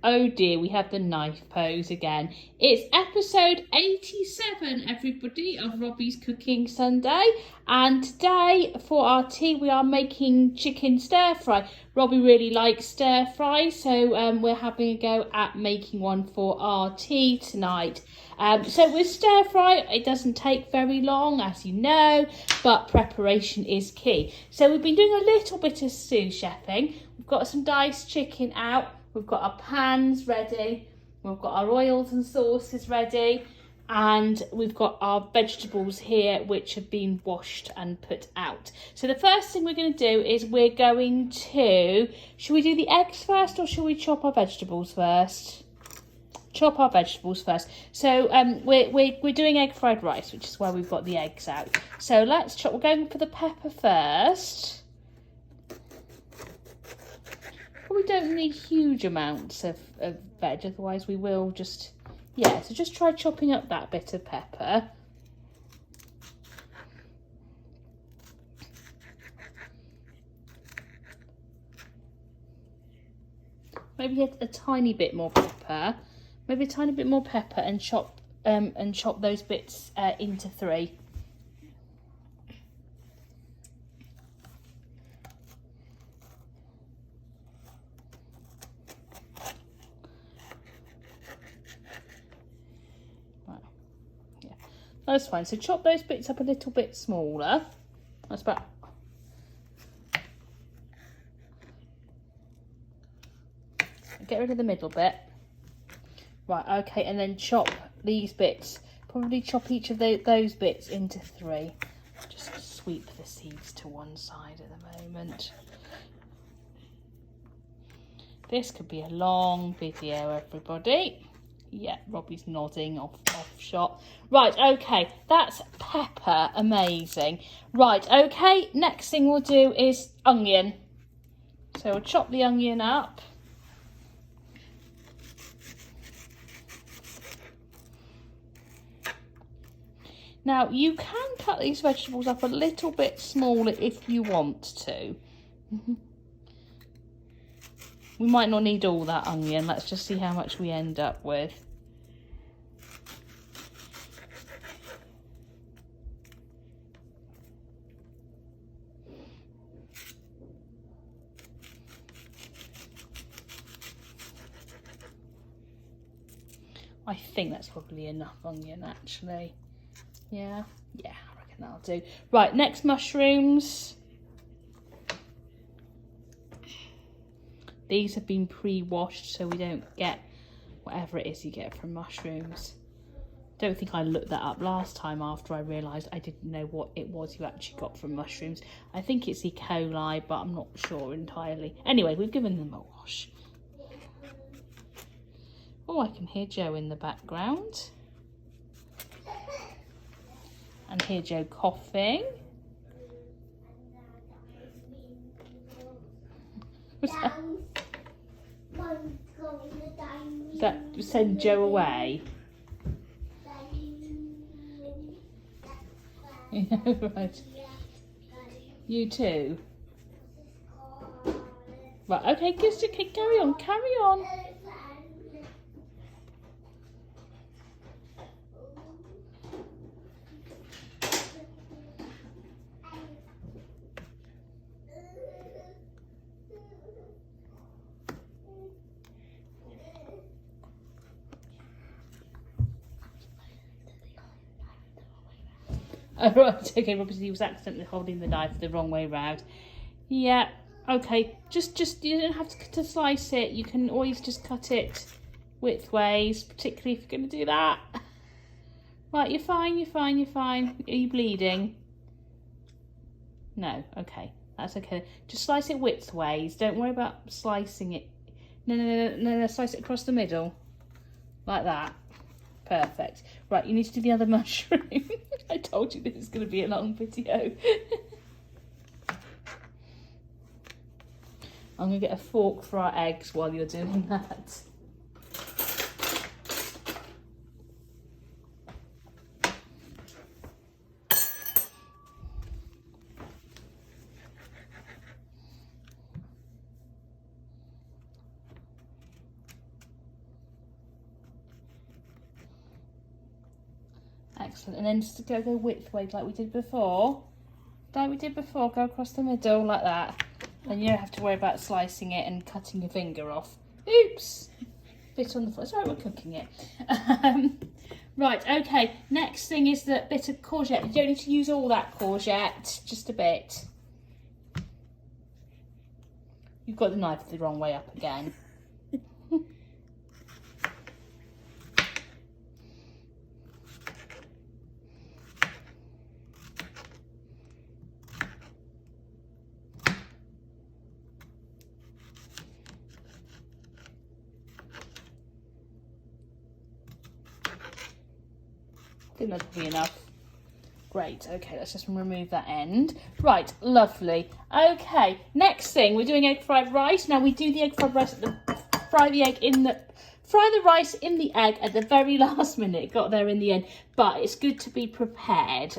Oh dear, we have the knife pose again. It's episode 87, everybody, of Robbie's Cooking Sunday. And today, for our tea, we are making chicken stir fry. Robbie really likes stir fry, so we're having a go at making one for our tea tonight. So with stir fry, it doesn't take very long, as you know, but preparation is key. So we've been doing a little bit of sous chefing. We've got some diced chicken out. We've got our pans ready, we've got our oils and sauces ready, and we've got our vegetables here which have been washed and put out. So the first thing we're going to do is we're going to, should we do the eggs first or should we chop our vegetables first? Chop our vegetables first. So we're doing egg fried rice, which is why we've got the eggs out. So let's chop, we're going for the pepper first. We don't need huge amounts of veg, otherwise we will just, yeah, so just try chopping up that bit of pepper. Maybe a tiny bit more pepper, maybe a tiny bit more pepper, and chop those bits into 3. That's fine. So chop those bits up a little bit smaller. That's about. Get rid of the middle bit. Right, okay, and then chop these bits. Probably chop each of those bits into 3. Just sweep the seeds to one side at the moment. This could be a long video, everybody. Yeah, Robbie's nodding off shot. Right, okay, that's pepper, amazing. Right, okay, next thing we'll do is onion. So we'll chop the onion up. Now, you can cut these vegetables up a little bit smaller if you want to. We might not need all that onion. Let's just see how much we end up with. I think that's probably enough onion, actually. Yeah, I reckon that'll do. Right, next, mushrooms. These have been pre-washed so we don't get whatever it is you get from mushrooms. Don't think I looked that up last time after I realised I didn't know what it was you actually got from mushrooms. I think it's E. coli, but I'm not sure entirely. Anyway, we've given them a wash. Oh, I can hear Joe in the background. And hear Joe coughing. What's that? Does that send Joe away? Yeah, right. You too? Right, okay, just okay, carry on, carry on. Oh, right, okay, obviously he was accidentally holding the knife the wrong way round. Yeah, okay, just you don't have to slice it. You can always just cut it widthways, particularly if you're going to do that. Right, you're fine, you're fine, you're fine. Are you bleeding? No, okay, that's okay. Just slice it widthways. Don't worry about slicing it. No, slice it across the middle. Like that. Perfect. Right, you need to do the other mushroom. I told you this is going to be a long video. I'm going to get a fork for our eggs while you're doing that. Excellent. And then just go widthways like we did before. Go across the middle like that. And you don't have to worry about slicing it and cutting your finger off. Oops! Bit on the foot. It's alright, we're cooking it. Right, okay. Next thing is the bit of courgette. You don't need to use all that courgette, just a bit. You've got the knife the wrong way up again. I think that's probably enough. Great, okay, let's just remove that end. Right, lovely. Okay, next thing, we're doing egg fried rice. Now we do the egg fried rice fry the rice in the egg at the very last minute. Got there in the end, but it's good to be prepared.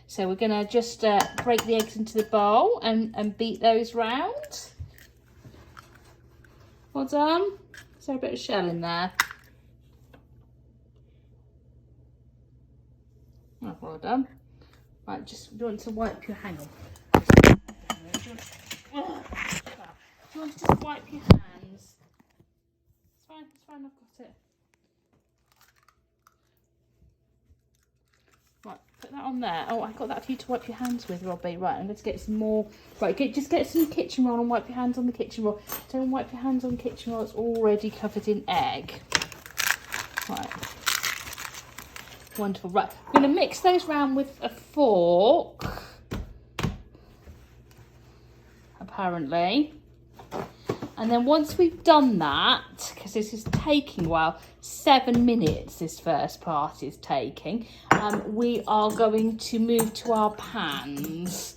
So we're gonna just break the eggs into the bowl and beat those round. Well done. Is there a bit of shell in there? Oh, well done. Right, just do you want to wipe your hang on. Do you want to just wipe your hands? It's fine, I've got it. Right, put that on there. Oh, I got that for you to wipe your hands with, Robbie. Right, I'm going to get some more. Right, just get some kitchen roll and wipe your hands on the kitchen roll. Don't wipe your hands on the kitchen roll, it's already covered in egg. Right. Wonderful. Right, we're going to mix those round with a fork, apparently. And then once we've done that, because this is taking a while, 7 minutes this first part is taking, we are going to move to our pans.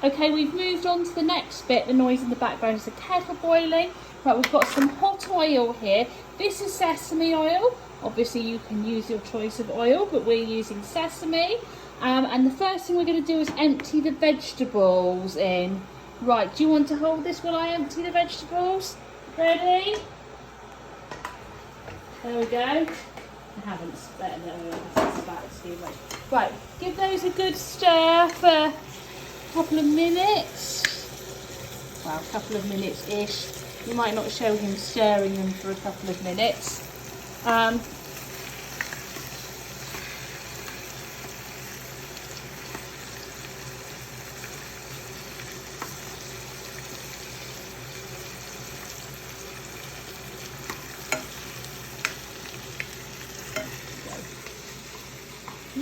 Okay, we've moved on to the next bit. The noise in the background is the kettle boiling. Right, we've got some hot oil here. This is sesame oil. Obviously, you can use your choice of oil, but we're using sesame. And the first thing we're going to do is empty the vegetables in. Right, do you want to hold this while I empty the vegetables? Ready? There we go. I haven't spent Right, give those a good stir for a couple of minutes. Well, a couple of minutes-ish. You might not show him stirring them for a couple of minutes.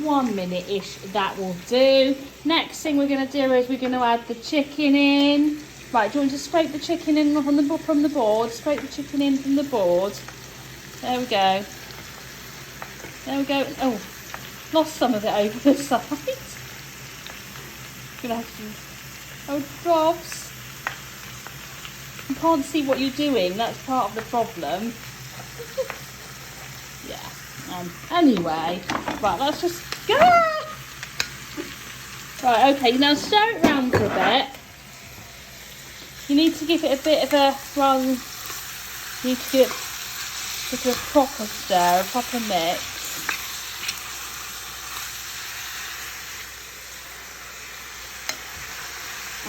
1 minute-ish, that will do. Next thing we're going to do is we're going to add the chicken in. Right, do you want to scrape the chicken in from the board? Scrape the chicken in from the board. There we go. There we go. Oh, lost some of it over the side. Gonna have to. Oh, drops. You can't see what you're doing. That's part of the problem. Yeah. Anyway, right. Let's just go. Right. Okay. Now stir it round for a bit. You need to give it a bit of a rather. You need to give it a proper stir, a proper mix.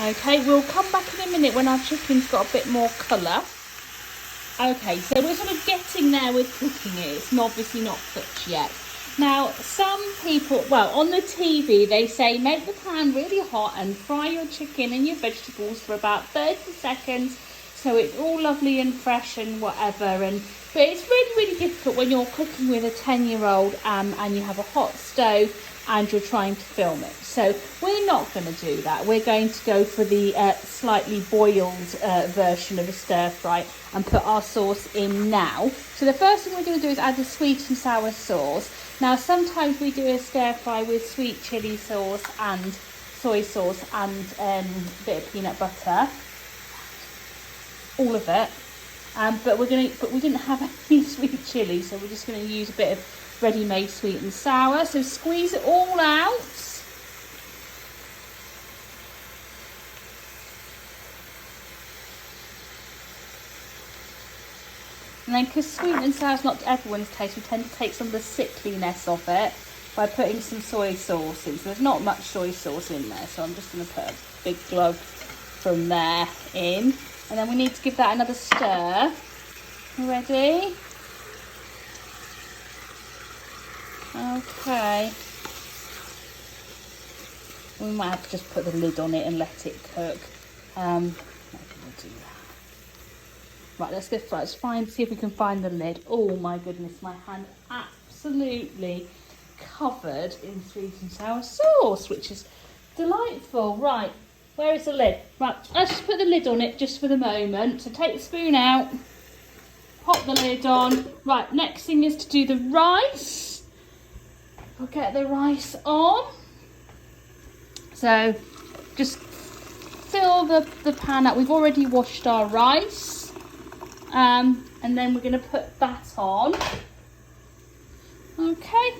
Okay, we'll come back in a minute when our chicken's got a bit more colour. Okay, so we're sort of getting there with cooking it. It's obviously not cooked yet. Now, some people, well, on the TV, they say make the pan really hot and fry your chicken and your vegetables for about 30 seconds so it's all lovely and fresh and whatever. But it's really, really difficult when you're cooking with a 10-year-old and you have a hot stove and you're trying to film it. So we're not going to do that. We're going to go for the slightly boiled version of a stir fry and put our sauce in now. So the first thing we're going to do is add the sweet and sour sauce. Now sometimes we do a stir fry with sweet chilli sauce and soy sauce and a bit of peanut butter. All of it. But we didn't have any sweet chilli, so we're just going to use a bit of ready-made sweet and sour. So squeeze it all out. And then because sweet and sour is not to everyone's taste, we tend to take some of the sickliness of it by putting some soy sauce in. So there's not much soy sauce in there, so I'm just going to put a big glug from there in. And then we need to give that another stir. Ready? Okay. We might have to just put the lid on it and let it cook. Right, let's see if we can find the lid. Oh my goodness, my hand absolutely covered in sweet and sour sauce, which is delightful. Right, where is the lid? Right, let's just put the lid on it just for the moment. So take the spoon out, pop the lid on. Right, next thing is to do the rice. We'll get the rice on. So just fill the pan up. We've already washed our rice. And then we're going to put that on. Okay.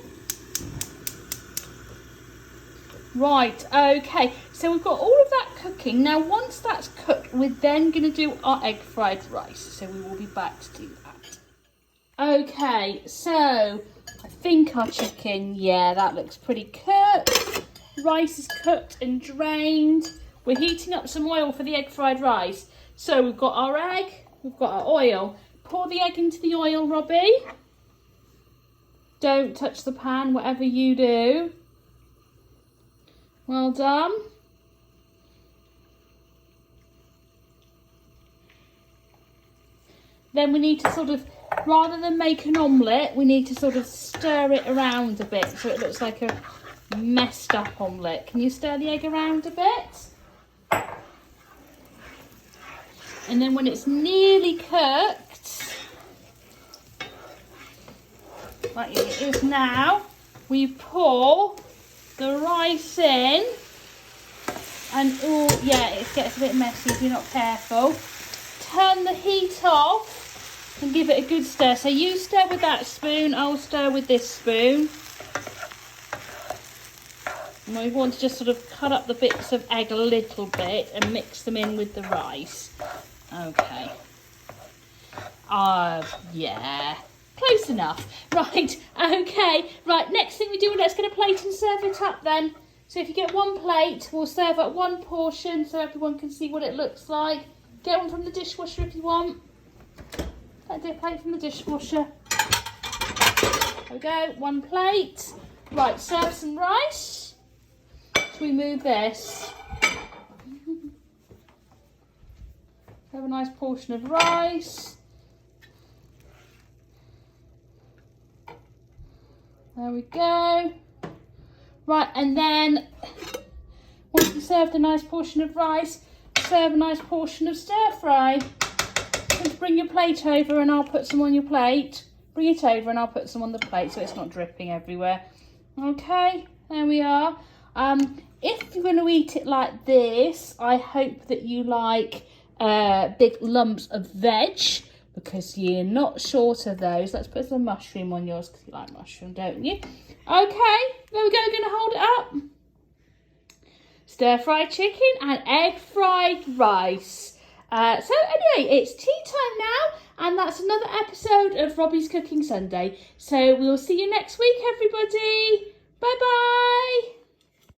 Right, okay. So we've got all of that cooking. Now, once that's cooked, we're then going to do our egg fried rice. So we will be back to do that. Okay, so I think our chicken, yeah, that looks pretty cooked. Rice is cooked and drained. We're heating up some oil for the egg fried rice. So we've got our egg. We've got our oil. Pour the egg into the oil, Robbie. Don't touch the pan, whatever you do. Well done. Then we need to sort of, rather than make an omelette, we need to sort of stir it around a bit so it looks like a messed up omelette. Can you stir the egg around a bit? And then when it's nearly cooked, like it is now, we pour the rice in. And oh yeah, it gets a bit messy if you're not careful. Turn the heat off and give it a good stir. So you stir with that spoon, I'll stir with this spoon. And we want to just sort of cut up the bits of egg a little bit and mix them in with the rice. Okay. Yeah. Close enough. Right, okay. Right, next thing we do, let's get a plate and serve it up then. So if you get one plate, we'll serve up one portion so everyone can see what it looks like. Get one from the dishwasher if you want. Get a plate from the dishwasher. There we go, one plate. Right, serve some rice. Should we move this? Have a nice portion of rice. There we go. Right, and then once you've served a nice portion of rice, serve a nice portion of stir fry. Just bring your plate over and I'll put some on your plate. Bring it over and I'll put some on the plate so it's not dripping everywhere. Okay, there we are. If you're going to eat it like this, I hope that you like big lumps of veg, because you're not short of those. Let's put some mushroom on yours because you like mushroom, don't you? Okay, there we go. We're going to hold it up. Stir fried chicken and egg fried rice. So anyway, it's tea time now, and that's another episode of Robbie's Cooking Sunday. So we'll see you next week, everybody. Bye bye.